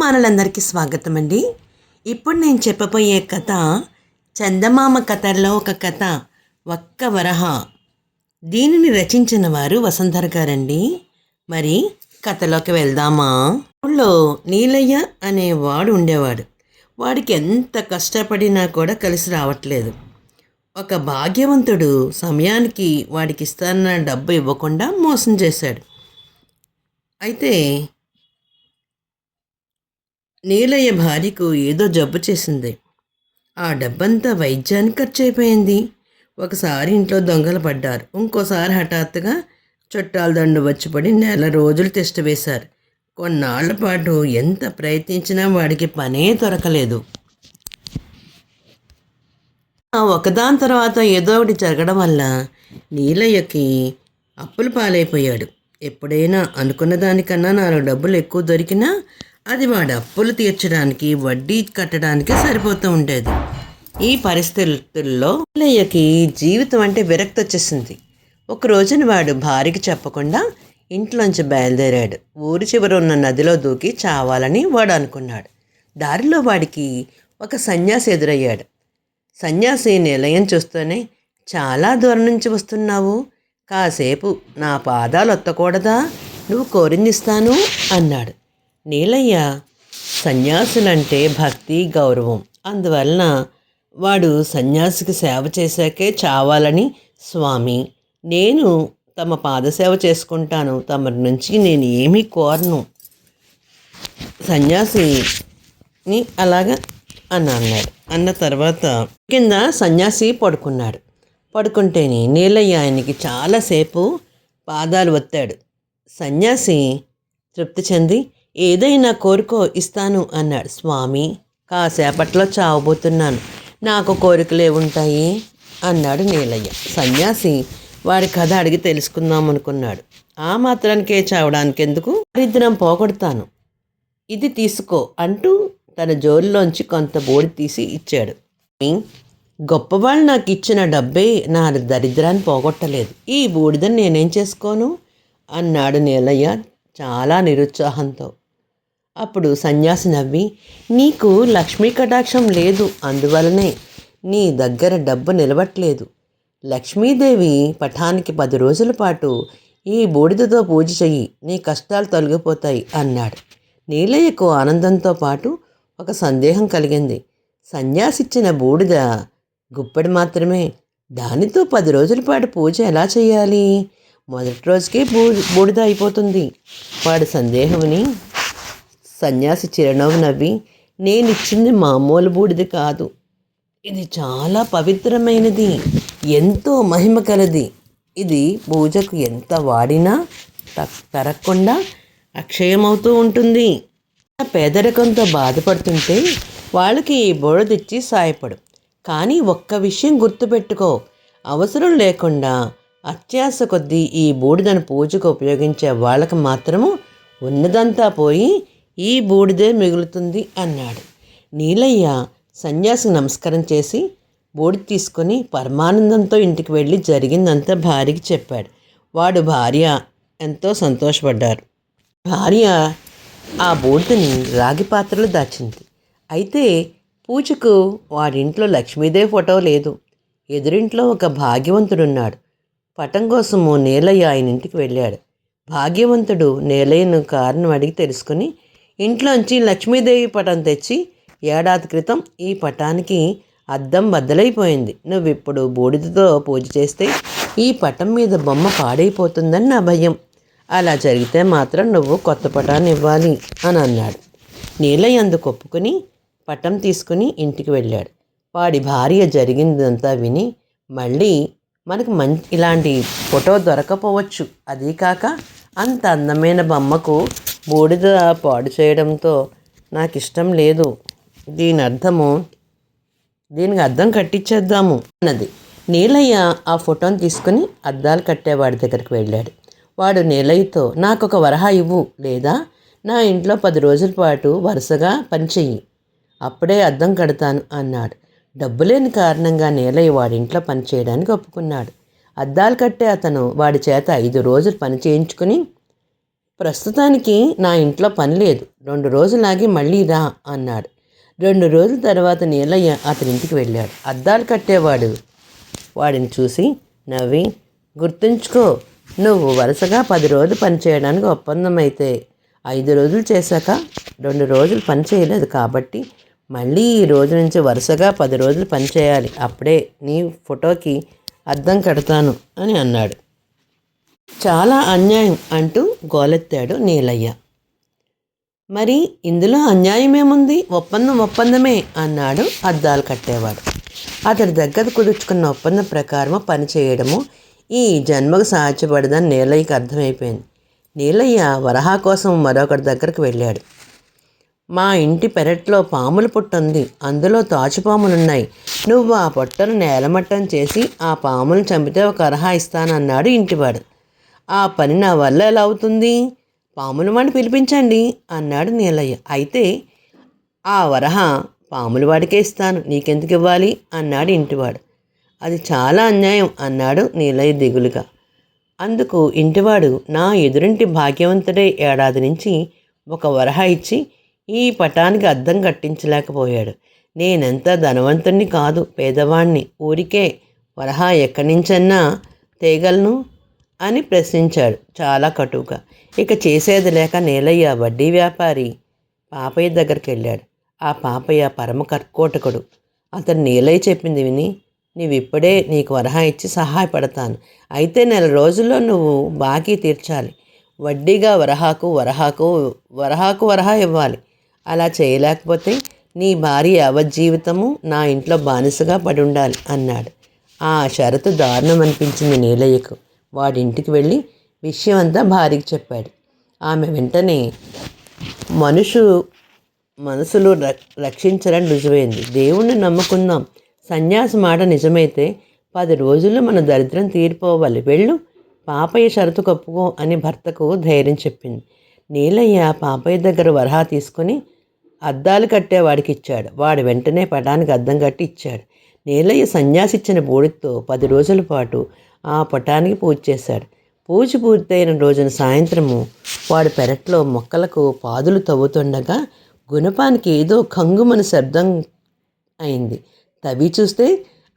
అభిమానులందరికీ స్వాగతం అండి. ఇప్పుడు నేను చెప్పబోయే కథ చందమామ కథల్లో ఒక కథ, ఒక్క వరహ. దీనిని రచించిన వారు వసుంధర గారండి. మరి కథలోకి వెళ్దామా? ఊళ్ళో నీలయ్య అనేవాడు ఉండేవాడు. వాడికి ఎంత కష్టపడినా కూడా కలిసి రావట్లేదు. ఒక భాగ్యవంతుడు సమయానికి వాడికి ఇస్తానన్న డబ్బు ఇవ్వకుండా మోసం చేశాడు. అయితే నీలయ్య భార్యకు ఏదో జబ్బు చేసింది. ఆ డబ్బంతా వైద్యానికి ఖర్చు అయిపోయింది. ఒకసారి ఇంట్లో దొంగలు పడ్డారు. ఇంకోసారి హఠాత్తుగా చుట్టాల దండు వచ్చిపడి నెల రోజులు టెస్ట్ వేశారు. కొన్నాళ్ల పాటు ఎంత ప్రయత్నించినా వాడికి పనే దొరకలేదు. ఒకదాని తర్వాత ఏదో ఒకటి జరగడం వల్ల నీలయ్యకి అప్పుల పాలైపోయాడు. ఎప్పుడైనా అనుకున్న దానికన్నా 4 డబ్బులు ఎక్కువ దొరికినా అది వాడి అప్పులు తీర్చడానికి, వడ్డీ కట్టడానికి సరిపోతూ ఉండేది. ఈ పరిస్థితుల్లో నీలయ్యకి జీవితం అంటే విరక్తి వచ్చేసింది. ఒక రోజున వాడు భార్యకి చెప్పకుండా ఇంట్లోంచి బయలుదేరాడు. ఊరి చివర ఉన్న నదిలో దూకి చావాలని వాడు అనుకున్నాడు. దారిలో వాడికి ఒక సన్యాసి ఎదురయ్యాడు. సన్యాసి నీలయ్యను చూస్తూనే, చాలా దూరం నుంచి వస్తున్నావు, కాసేపు నా పాదాలు ఒత్తకూడదా? నువ్వు కోరిందిస్తాను అన్నాడు. నీలయ్య సన్యాసులంటే భక్తి, గౌరవం. అందువలన వాడు సన్యాసికి సేవ చేశాకే చావాలని, స్వామి నేను తమ పాదసేవ చేసుకుంటాను, తమరి నుంచి నేను ఏమీ కోరను సన్యాసిని అలాగా అని అన్నాడు. అన్న తర్వాత కింద సన్యాసి పడుకున్నాడు. పడుకుంటేనే నీలయ్య ఆయనకి చాలాసేపు పాదాలు ఒత్తాడు. సన్యాసి తృప్తి చెంది, ఏదైనా కోరుకో ఇస్తాను అన్నాడు. స్వామి కాసేపట్లో చావబోతున్నాను, నాకు కోరికలే ఉంటాయి అన్నాడు నీలయ్య. సన్యాసి వాడి కథ అడిగి తెలుసుకుందాం అనుకున్నాడు. ఆ మాత్రానికే చావడానికి ఎందుకు, దరిద్రం పోగొడతాను, ఇది తీసుకో అంటూ తన జోలిలోంచి కొంత బోడి తీసి ఇచ్చాడు. గొప్పవాళ్ళు నాకు ఇచ్చిన డబ్బే నా దరిద్రాన్ని పోగొట్టలేదు, ఈ బూడిదని నేనేం చేసుకోను అన్నాడు నీలయ్య చాలా నిరుత్సాహంతో. అప్పుడు సన్యాసి నవ్వి, నీకు లక్ష్మీ కటాక్షం లేదు, అందువలనే నీ దగ్గర డబ్బు నిలవట్లేదు. లక్ష్మీదేవి పటానికి 10 రోజుల పాటు ఈ బూడిదతో పూజ చెయ్యి, నీ కష్టాలు తొలగిపోతాయి అన్నాడు. నీలయ్యకు ఆనందంతో పాటు ఒక సందేహం కలిగింది. సన్యాసిచ్చిన బూడిద గుప్పెడు మాత్రమే, దానితో 10 రోజుల పాటు పూజ ఎలా చేయాలి? మొదటి రోజుకే బూడిద అయిపోతుంది. వాడి సందేహంని సన్యాసి చిరునవ్వు నవ్వి, నేనిచ్చింది మామూలు బూడిద కాదు, ఇది చాలా పవిత్రమైనది, ఎంతో మహిమ కలది. ఇది పూజకు ఎంత వాడినా తరగకుండా అక్షయమవుతూ ఉంటుంది. పేదరికంతో బాధపడుతుంటే వాళ్ళకి ఈ బూడిదిచ్చి సాయపడు. కానీ ఒక్క విషయం గుర్తుపెట్టుకో, అవసరం లేకుండా అత్యాశ కొద్దీ ఈ బూడిదను పూజకు ఉపయోగించే వాళ్ళకి మాత్రము ఉన్నదంతా పోయి ఈ బూడిదే మిగులుతుంది అన్నాడు. నీలయ్య సన్యాసికి నమస్కారం చేసి బూడిద తీసుకొని పరమానందంతో ఇంటికి వెళ్ళి జరిగిందంతా భార్యకి చెప్పాడు. వాడు భార్య ఎంతో సంతోషపడ్డారు. భార్య ఆ బూడిదని రాగి పాత్రలో దాచింది. అయితే పూజకు వాడింట్లో లక్ష్మీదేవి ఫోటో లేదు. ఎదురింట్లో ఒక భాగ్యవంతుడున్నాడు. పటం కోసము నీలయ్య ఆయన ఇంటికి వెళ్ళాడు. భాగ్యవంతుడు నీలయ్యను కారణం అడిగి తెలుసుకుని ఇంట్లోంచి లక్ష్మీదేవి పటం తెచ్చి, ఏడాది క్రితం ఈ పటానికి అద్దం బద్దలైపోయింది, నువ్విప్పుడు బూడిదతో పూజ చేస్తే ఈ పటం మీద బొమ్మ పాడైపోతుందని నా భయం, అలా జరిగితే మాత్రం నువ్వు కొత్త పటాన్ని ఇవ్వాలి అని అన్నాడు. నీలయ్య అందుకు ఒప్పుకొని పటం తీసుకుని ఇంటికి వెళ్ళాడు. వాడి భార్య జరిగిందంతా విని, మళ్ళీ మనకు ఇలాంటి ఫోటో దొరకపోవచ్చు, అదీ కాక అంత అందమైన బొమ్మకు బూడిద పాడు చేయడంతో నాకు ఇష్టం లేదు, దీనికి అద్దం కట్టించేద్దాము అన్నది. నీలయ్య ఆ ఫోటోని తీసుకుని అద్దాలు కట్టేవాడి దగ్గరికి వెళ్ళాడు. వాడు నీలయ్యతో, నాకొక వరహ ఇవ్వు, లేదా నా ఇంట్లో 10 రోజుల పాటు వరుసగా పనిచెయ్యి, అప్పుడే అద్దం కడతాను అన్నాడు. డబ్బు లేని కారణంగా నీలయ్య వాడి ఇంట్లో పని చేయడానికి ఒప్పుకున్నాడు. అద్దాలు కట్టే అతను వాడి చేత 5 రోజులు పని చేయించుకుని ప్రస్తుతానికి నా ఇంట్లో పని లేదు, 2 రోజులాగి మళ్ళీ రా అన్నాడు. 2 రోజుల తర్వాత నీలయ్య అతని ఇంటికి వెళ్ళాడు. అద్దాలు కట్టేవాడు వాడిని చూసి నవ్వి, గుర్తుంచుకో, నువ్వు వరుసగా 10 రోజులు పని చేయడానికి ఒప్పందం అయితే 5 రోజులు చేశాక 2 రోజులు పని చేయలేదు కాబట్టి మళ్ళీ ఈ రోజు నుంచి వరుసగా 10 రోజులు పని చేయాలి. అప్పుడే నీ ఫోటోకి అద్దం కడతాను అని అన్నాడు. చాలా అన్యాయం అంటూ గోలెత్తాడు నీలయ్య. మరి ఇందులో అన్యాయమేముంది, ఒప్పందమే అన్నాడు అద్దాలు కట్టేవాడు. అతడి దగ్గర కుదుర్చుకున్న ఒప్పందం ప్రకారము పని చేయడము ఈ జన్మకు సాధ్యపడదని నీలయ్యకి అర్థమైపోయింది. నీలయ్య వరహా కోసం మరొకటి దగ్గరకు వెళ్ళాడు. మా ఇంటి పెరట్లో పాముల పుట్టుంది, అందులో తాచుపాములున్నాయి. నువ్వు ఆ పొట్టను నేలమట్టం చేసి ఆ పాములను చంపితే ఒక వరహా ఇస్తానన్నాడు ఇంటివాడు. ఆ పని నా వల్ల ఎలా అవుతుంది? పాముల వాడిని పిలిపించండి అన్నాడు నీలయ్య. అయితే ఆ వరహా పాముల వాడికే ఇస్తాను, నీకెందుకు ఇవ్వాలి అన్నాడు ఇంటివాడు. అది చాలా అన్యాయం అన్నాడు నీలయ్య దిగులుగా. అందుకు ఇంటివాడు, నా ఎదురింటి భాగ్యవంతుడే ఏడాది నుంచి ఒక వరహా ఇచ్చి ఈ పటానికి అద్దం కట్టించలేకపోయాడు. నేనెంత ధనవంతుణ్ణి కాదు, పేదవాణ్ణి, ఊరికే వరహా ఎక్కడి నుంచన్నా తేగలను అని ప్రశ్నించాడు చాలా కటువుగా. ఇక చేసేది లేక నీలయ్య వడ్డీ వ్యాపారి పాపయ్య దగ్గరికి వెళ్ళాడు. ఆ పాపయ్య పరమ కర్కోటకుడు. అతను నీలయ్య చెప్పింది విని, నీవిప్పుడే నీకు వరహా ఇచ్చి సహాయపడతాను, అయితే 4 రోజుల్లో నువ్వు బాకీ తీర్చాలి. వడ్డీగా వరహా ఇవ్వాలి. అలా చేయలేకపోతే నీ భార్య యావజ్జీవితము నా ఇంట్లో బానిసగా పడి ఉండాలి అన్నాడు. ఆ షరతు దారుణం అనిపించింది నీలయ్యకు. వాడింటికి వెళ్ళి విషయం అంతా భార్యకి చెప్పాడు. ఆమె వెంటనే మనసులు రక్షించరని రుజువైంది. దేవుణ్ణి నమ్ముకుందాం, సన్యాసి మాట నిజమైతే 10 రోజుల్లో మన దరిద్రం తీరిపోవాలి, వెళ్ళు, పాపయ్య షరతు కప్పుకో అని భర్తకు ధైర్యం చెప్పింది. నీలయ్య పాపయ్య దగ్గర వరహా తీసుకొని అద్దాలు కట్టేవాడికి ఇచ్చాడు. వాడు వెంటనే పటానికి అద్దం కట్టి ఇచ్చాడు. నీలయ్య సన్యాసి ఇచ్చిన బూడితో 10 రోజుల పాటు ఆ పటానికి పూజ చేశాడు. పూజ పూర్తయిన రోజున సాయంత్రము వాడు పెరట్లో మొక్కలకు పాదులు తవ్వుతుండగా గుణపానికి ఏదో కంగుమని శబ్దం అయింది. తవ్వి చూస్తే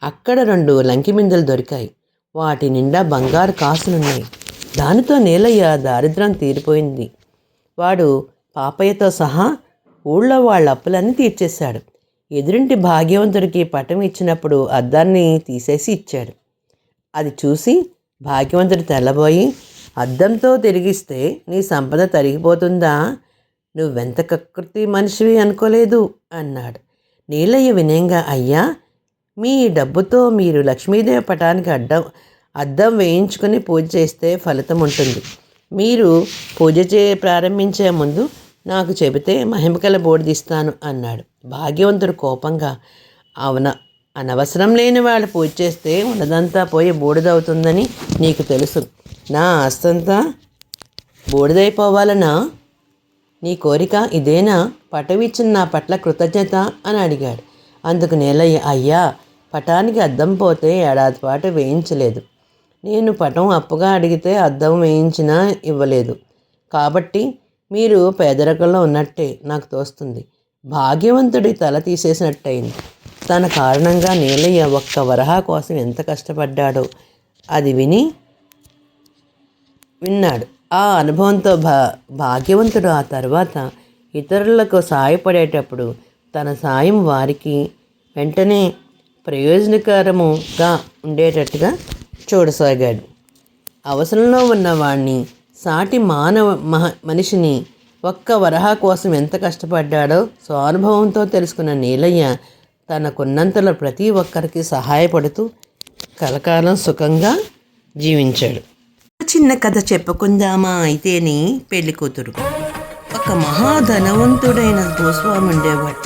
అక్కడ 2 లంకిమిందలు దొరికాయి. వాటి నిండా బంగారు కాసులున్నాయి. దానితో నీలయ్య దారిద్ర్యం తీరిపోయింది. వాడు పాపయ్యతో సహా ఊళ్ళో వాళ్ళ అప్పులన్నీ తీర్చేశాడు. ఎదురింటి భాగ్యవంతుడికి పటం ఇచ్చినప్పుడు అద్దాన్ని తీసేసి ఇచ్చాడు. అది చూసి భాగ్యవంతుడు తెల్లబోయి, అద్దంతో తిరిగిస్తే నీ సంపద తరిగిపోతుందా? నువ్వెంత కకృతి మనిషివి అనుకోలేదు అన్నాడు. నీలయ్య వినయంగా, అయ్యా, మీ డబ్బుతో మీరు లక్ష్మీదేవి పటానికి అద్దం వేయించుకొని పూజ చేస్తే ఫలితం ఉంటుంది. మీరు పూజ ప్రారంభించే ముందు నాకు చెబితే మహిమకల బూడిదిస్తాను అన్నాడు. భాగ్యవంతుడు కోపంగా, అనవసరం లేని వాళ్ళు పూజ చేస్తే ఉన్నదంతా పోయి బూడిదవుతుందని నీకు తెలుసు. నా ఆస్తంతా బూడిదైపోవాలనా? నీ కోరిక ఇదేనా? పటం ఇచ్చిన నా పట్ల కృతజ్ఞత అని అడిగాడు. అందుకు నీలయ్య, అయ్యా, పటానికి అద్దం పోతే ఏడాది పాటు వేయించలేదు. నేను పటం అప్పుగా అడిగితే అద్దం వేయించినా ఇవ్వలేదు. కాబట్టి మీరు పేదరికంలో ఉన్నట్టే నాకు తోస్తుంది. భాగ్యవంతుడి తల తీసేసినట్టయింది. తన కారణంగా నీలయ్య ఒక్క వరహా కోసం ఎంత కష్టపడ్డాడో అది విన్నాడు. ఆ అనుభవంతో భాగ్యవంతుడు ఆ తర్వాత ఇతరులకు సాయపడేటప్పుడు తన సాయం వారికి వెంటనే ప్రయోజనకరముగా ఉండేటట్టుగా చూడసాగాడు. అవసరంలో ఉన్న వాణ్ణి, సాటి మనిషిని ఒక్క వరహా కోసం ఎంత కష్టపడ్డాడో స్వానుభవంతో తెలుసుకున్న నీలయ్య తనకున్నంతలో ప్రతి ఒక్కరికి సహాయపడుతూ కలకాలం సుఖంగా జీవించాడు. చిన్న కథ చెప్పుకుందామా అయితేని పెళ్లి కూతురు. ఒక మహాధనవంతుడైన భూస్వామి ఉండేవాడు.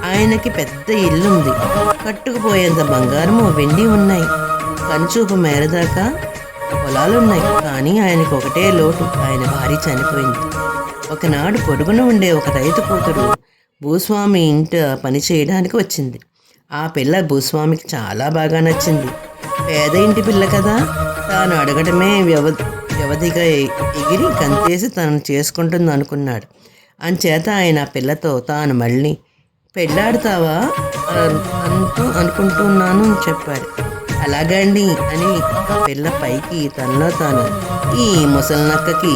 ఆయనకి పెద్ద ఇల్లుంది. కట్టుకుపోయేంత బంగారము వెండి ఉన్నాయి. కనుచూపు మేరదాకా పొలాలున్నాయి. కానీ ఆయనకు ఒకటే లోటు, ఆయన భార్య చనిపోయింది. ఒకనాడు పొరుగున ఉండే ఒక రైతు కూతురు భూస్వామి ఇంట పని చేయడానికి వచ్చింది. ఆ పిల్ల భూస్వామికి చాలా బాగా నచ్చింది. పేద ఇంటి పిల్ల కదా, తాను అడగటమే వ్యవధిగా ఎగిరి గంతేసి తనను చేసుకుంటుంది అనుకున్నాడు. అంచేత ఆయన ఆ పిల్లతో తాను మళ్ళీ పెళ్ళాడుతావా అనుకుంటున్నాను అని చెప్పాడు. అలాగండి అని ఆ పిల్ల పైకి తనలో తాను, ఈ ముసలినక్కకి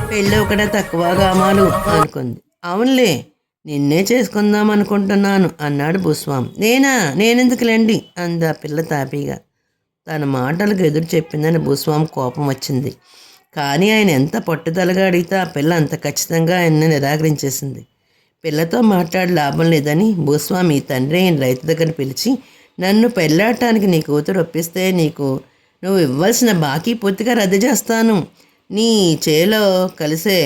పెళ్ళి ఒకటే తక్కువ గామాలు అనుకుంది. అవునులే, నిన్నే చేసుకుందాం అనుకుంటున్నాను అన్నాడు భూస్వామి. నేనెందుకులేండి అంది ఆ పిల్ల తాపీగా. తన మాటలకు ఎదురు చెప్పిందని భూస్వామి కోపం వచ్చింది. కానీ ఆయన ఎంత పట్టుదలగా అడిగితే ఆ పిల్ల అంత ఖచ్చితంగా ఆయన్ని నిరాకరించేసింది. పిల్లతో మాట్లాడి లాభం లేదని భూస్వామి తండ్రి అయిన రైతు దగ్గర పిలిచి, నన్ను పెళ్ళాడటానికి నీ కూతురు ఒప్పిస్తే నువ్వు ఇవ్వాల్సిన బాకీ పూర్తిగా రద్దు చేస్తాను, నీ చేలో కలిసే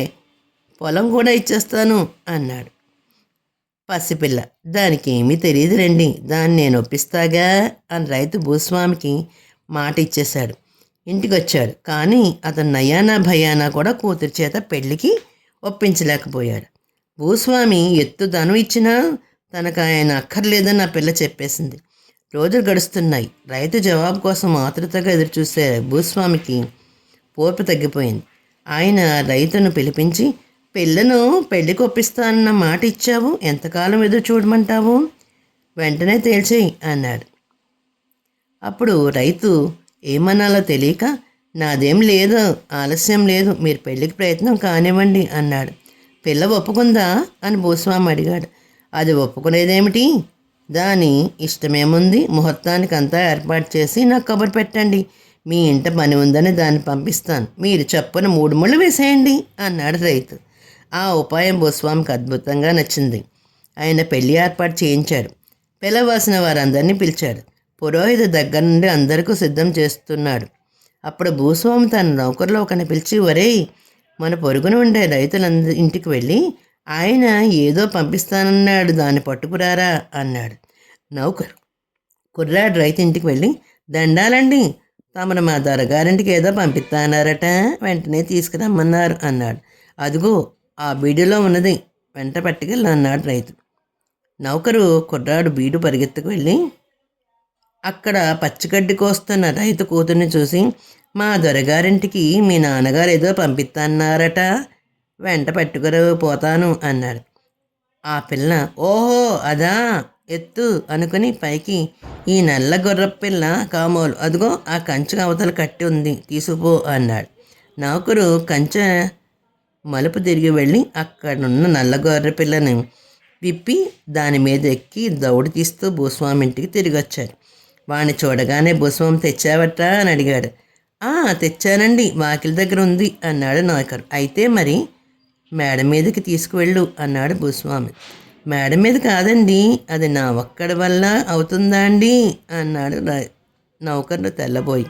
పొలం కూడా ఇచ్చేస్తాను అన్నాడు. పసిపిల్ల, దానికి ఏమీ తెలియదు రండి, దాన్ని నేను ఒప్పిస్తాగా అని రైతు భూస్వామికి మాట ఇచ్చేశాడు. ఇంటికి వచ్చాడు. కానీ అతను నయానా భయానా కూడా కూతురి చేత పెళ్లికి ఒప్పించలేకపోయాడు. భూస్వామి ఎత్తు ధనం ఇచ్చినా తనకు ఆయన అక్కర్లేదని ఆ పిల్ల చెప్పేసింది. రోజులు గడుస్తున్నాయి. రైతు జవాబు కోసం ఆతృతగా ఎదురుచూసే భూస్వామికి ఓర్పు తగ్గిపోయింది. ఆయన రైతును పిలిపించి, పిల్లను పెళ్లికి ఒప్పిస్తానన్న మాట ఇచ్చావు, ఎంతకాలం ఎదురు చూడమంటావు, వెంటనే తేల్చేయి అన్నాడు. అప్పుడు రైతు ఏమన్నాలో తెలియక, నాదేం లేదు, ఆలస్యం లేదు, మీరు పెళ్లికి ప్రయత్నం కానివ్వండి అన్నాడు. పిల్ల ఒప్పుకుందా అని భూస్వామి అడిగాడు. అది ఒప్పుకునేదేమిటి, దాని ఇష్టమేముంది, ముహూర్తానికి అంతా ఏర్పాటు చేసి నాకు కబురు పెట్టండి, మీ ఇంట పని ఉందని దాన్ని పంపిస్తాను, మీరు చప్పున 3 ముళ్ళు వేసేయండి అన్నాడు రైతు. ఆ ఉపాయం భూస్వామికి అద్భుతంగా నచ్చింది. ఆయన పెళ్లి ఏర్పాటు చేయించాడు. పిలవాల్సిన వారందరినీ పిలిచాడు. పురోహిత దగ్గర నుండి అందరికీ సిద్ధం చేస్తున్నాడు. అప్పుడు భూస్వామి తన నౌకర్లో ఒకరిని పిలిచి, ఒరేయ్, మన పొరుగున ఉండే రైతులందరి ఇంటికి వెళ్ళి ఆయన ఏదో పంపిస్తానన్నాడు, దాన్ని పట్టుకురారా అన్నాడు. నౌకరు కుర్రాడు రైతు ఇంటికి వెళ్ళి, దండాలండి, తమరు మా దొరగారింటికి ఏదో పంపిస్తానారట, వెంటనే తీసుకురమ్మన్నారు అన్నాడు. అదిగో ఆ బీడులో ఉన్నది, వెంట పట్టుకెళ్ళి అన్నాడు రైతు. నౌకరు కుర్రాడు బీడు పరిగెత్తుకు వెళ్ళి అక్కడ పచ్చిగడ్డి కోస్తున్న రైతు కూతుర్ని చూసి, మా దొరగారింటికి మీ నాన్నగారు ఏదో పంపిస్తాన్నారట, వెంట పోతాను అన్నాడు. ఆ పిల్ల, ఓహో అదా, ఎత్తు అనుకుని పైకి, ఈ నల్ల గుర్రపిల్ల కామోలు, అదిగో ఆ కంచె అవతల కట్టి ఉంది, తీసుకుపో అన్నాడు. నౌకరు కంచె మలుపు తిరిగి వెళ్ళి అక్కడున్న నల్ల గొర్రె పిల్లని విప్పి దాని మీద ఎక్కి దౌడు తీస్తూ భూస్వామి ఇంటికి తిరిగి వచ్చారు. వాణ్ణి చూడగానే భూస్వామి, తెచ్చావట అని అడిగాడు. తెచ్చానండి, వాకిలి దగ్గర ఉంది అన్నాడు నౌకరు. అయితే మరి మేడ మీదకి తీసుకువెళ్ళు అన్నాడు భూస్వామి. మేడ మీద కాదండి, అది నా ఒక్కడి వల్ల అవుతుందా అండి అన్నాడు నౌకర్ను తెల్లబోయి.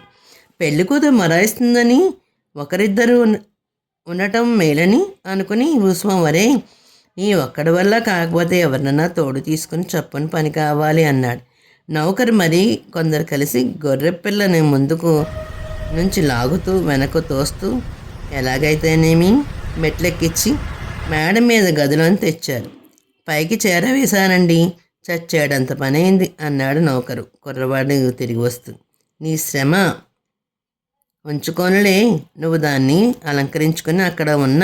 పెళ్లి కూతురు మరాయిస్తుందని ఒకరిద్దరు ఉండటం మేలని అనుకుని భూస్వామి, వరే, నీ ఒక్కడి వల్ల కాకపోతే ఎవరినన్నా తోడు తీసుకుని చప్పుని పని కావాలి అన్నాడు. నౌకరు మరి కొందరు కలిసి గొర్రె పిల్లని ముందుకు నుంచి లాగుతూ వెనక్కు తోస్తూ ఎలాగైతేనేమి మెట్లెక్కించి మేడ మీద గదిలోని తెచ్చారు. పైకి చేరవేశానండి, చచ్చాడంత పనైంది అన్నాడు నౌకరు కుర్రవాడు తిరిగి వస్తూ. నీ శ్రమ ఉంచుకోనులే, నువ్వు దాన్ని అలంకరించుకొని అక్కడ ఉన్న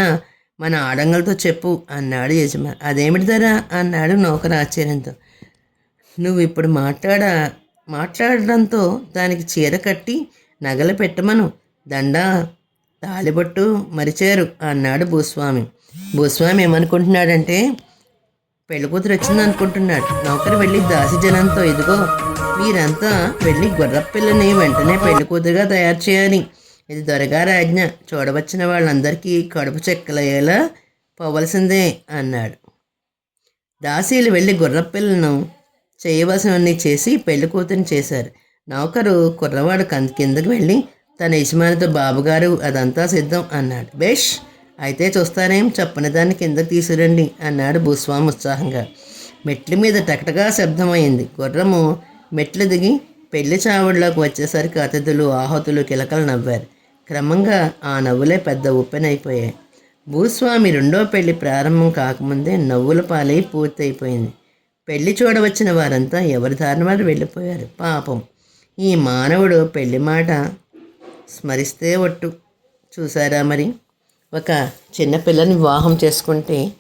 మన ఆడంగులతో చెప్పు అన్నాడు యజమాని. అదేమిటి ధర అన్నాడు నౌకరు ఆశ్చర్యంతో. నువ్వు ఇప్పుడు మాట్లాడడంతో దానికి చీర కట్టి నగలు పెట్టమను, దండ తాళిబొట్టు మరిచారు అన్నాడు భూస్వామి. భూస్వామి ఏమనుకుంటున్నాడంటే పెళ్ళికూతురు వచ్చింది అనుకుంటున్నాడు. నౌకరు వెళ్ళి దాసి జనంతో, ఇదిగో మీరంతా వెళ్ళి గుర్రపిల్లని వెంటనే పెళ్ళికూతురుగా తయారు చేయాలి, ఇది దొరగారి ఆజ్ఞ, చూడవచ్చిన వాళ్ళందరికీ కడుపు చెక్కలయ్యేలా పోవలసిందే అన్నాడు. దాసీలు వెళ్ళి గుర్రపిల్లను చేయవలసినవన్నీ చేసి పెళ్లి కూతురిని చేశారు. నౌకరు కుర్రవాడు కిందకు వెళ్ళి తన యజమానితో, బాబుగారు అదంతా సిద్ధం అన్నాడు. బేష్, అయితే చూస్తానేం, చప్పున దాన్ని కిందకు తీసుకురండి అన్నాడు భూస్వామి ఉత్సాహంగా. మెట్ల మీద టకటగా శబ్దమైంది. గుర్రము మెట్లు దిగి పెళ్లి చావుడిలోకి వచ్చేసరికి అతిథులు ఆహుతులు కిలకలు నవ్వారు. క్రమంగా ఆ నవ్వులే పెద్ద ఉప్పెనైపోయాయి. భూస్వామి రెండో పెళ్లి ప్రారంభం కాకముందే నవ్వుల పాలై పూర్తయిపోయింది. పెళ్లి చూడవచ్చిన వారంతా ఎవరి దారిన వారు వెళ్ళిపోయారు. పాపం ఈ మానవుడు పెళ్లి మాట స్మరిస్తే ఒట్టు. చూసారా మరి, ఒక చిన్నపిల్లని వివాహం చేసుకుంటే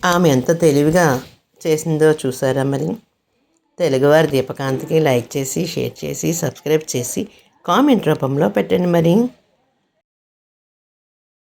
ఆమె ఎంత తెలివిగా చేసిందో చూసారా మరి. తెలుగువారి దీపకాంతికి లైక్ చేసి, షేర్ చేసి, సబ్స్క్రైబ్ చేసి, కామెంట్ రూపంలో పెట్టండి మరి.